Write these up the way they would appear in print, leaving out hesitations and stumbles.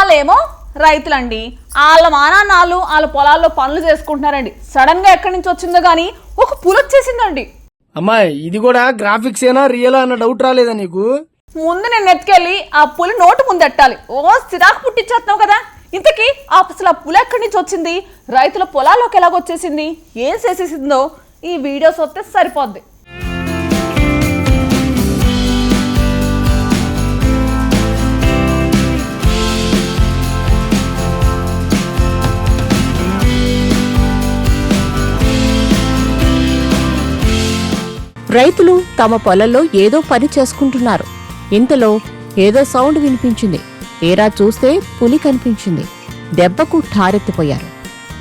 వాళ్ళేమో రైతులండి. వాళ్ళ మానాన్నాళ్ళు వాళ్ళ పొలాల్లో పనులు చేసుకుంటున్నారండి. సడన్ గా ఎక్కడి నుంచి వచ్చిందో గానీ ఒక పులి వచ్చేసిందండి. అమ్మాయి ఇది కూడా గ్రాఫిక్స్ ఏనా రియలా అన్న డౌట్ రాలేదా నీకు? ముందు నేను ఎత్తుకెళ్ళి ఆ పులి నోటు ముందెట్టాలి. సిరాకు పుట్టించేస్తున్నావు కదా. ఇంతకీ అసలు ఆ పులి ఎక్కడి నుంచి వచ్చింది, రైతుల పొలాల్లోకి ఎలాగొచ్చేసింది, ఏం చేసేసిందో ఈ వీడియోస్ వస్తే సరిపోద్ది. రైతులు తమ పొలంలో ఏదో పని చేసుకుంటున్నారు. ఇంతలో ఏదో సౌండ్ వినిపించింది. తీరా చూస్తే పులి కనిపించింది. దెబ్బకు ఠారెత్తిపోయారు.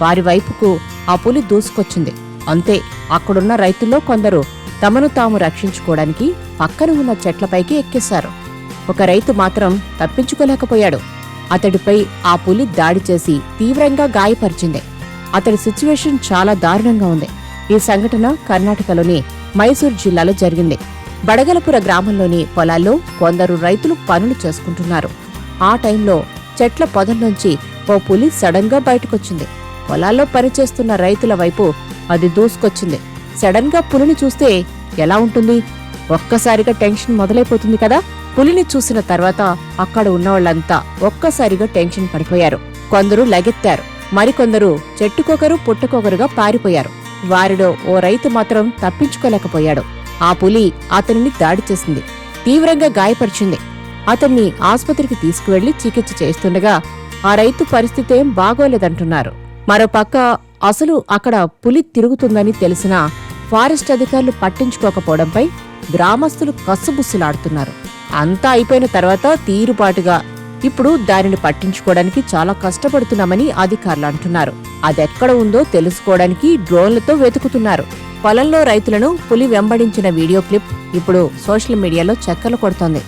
వారి వైపుకు ఆ పులి దూసుకొచ్చింది. అంతే, అక్కడున్న రైతుల్లో కొందరు తమను తాము రక్షించుకోవడానికి పక్కన ఉన్న చెట్లపైకి ఎక్కేశారు. ఒక రైతు మాత్రం తప్పించుకోలేకపోయాడు. అతడిపై ఆ పులి దాడి చేసి తీవ్రంగా గాయపరిచింది. అతడి సిచ్యువేషన్ చాలా దారుణంగా ఉంది. ఈ సంఘటన కర్ణాటకలోని మైసూర్ జిల్లాలో జరిగింది. బడగలపుర గ్రామంలోని పొలాల్లో కొందరు రైతులు పనులు చేసుకుంటున్నారు. ఆ టైంలో చెట్ల పొదల్లోంచి ఓ పులి సడన్ గా బయటకొచ్చింది. పొలాల్లో పనిచేస్తున్న రైతుల వైపు అది దూసుకొచ్చింది. సడన్ గా పులిని చూస్తే ఎలా ఉంటుంది? ఒక్కసారిగా టెన్షన్ మొదలైపోతుంది కదా. పులిని చూసిన తర్వాత అక్కడ ఉన్నవాళ్లంతా ఒక్కసారిగా టెన్షన్ పడిపోయారు. కొందరు లగెత్తారు, మరికొందరు చెట్టుకొకరు పుట్టకొకరుగా పారిపోయారు. వారిలో ఓ రైతు మాత్రం తప్పించుకోలేకపోయాడు. ఆ పులి అతనిని దాడి చేసింది, తీవ్రంగా గాయపరిచింది. అతన్ని ఆస్పత్రికి తీసుకువెళ్లి చికిత్స చేస్తుండగా ఆ రైతు పరిస్థితేం బాగోలేదంటున్నారు. మరోపక్క అసలు అక్కడ పులి తిరుగుతుందని తెలిసినా ఫారెస్ట్ అధికారులు పట్టించుకోకపోవడంపై గ్రామస్తులు కస్సుబుస్సులాడుతున్నారు. అంతా అయిపోయిన తర్వాత తీరుబాటుగా ఇప్పుడు దానిని పట్టించుకోవడానికి చాలా కష్టపడుతున్నామని అధికారులు అంటున్నారు. అదెక్కడ ఉందో తెలుసుకోవడానికి డ్రోన్లతో వెతుకుతున్నారు. పొలంలో రైతులను పులి వెంబడించిన వీడియో క్లిప్ ఇప్పుడు సోషల్ మీడియాలో చక్కర్లు కొడుతోంది.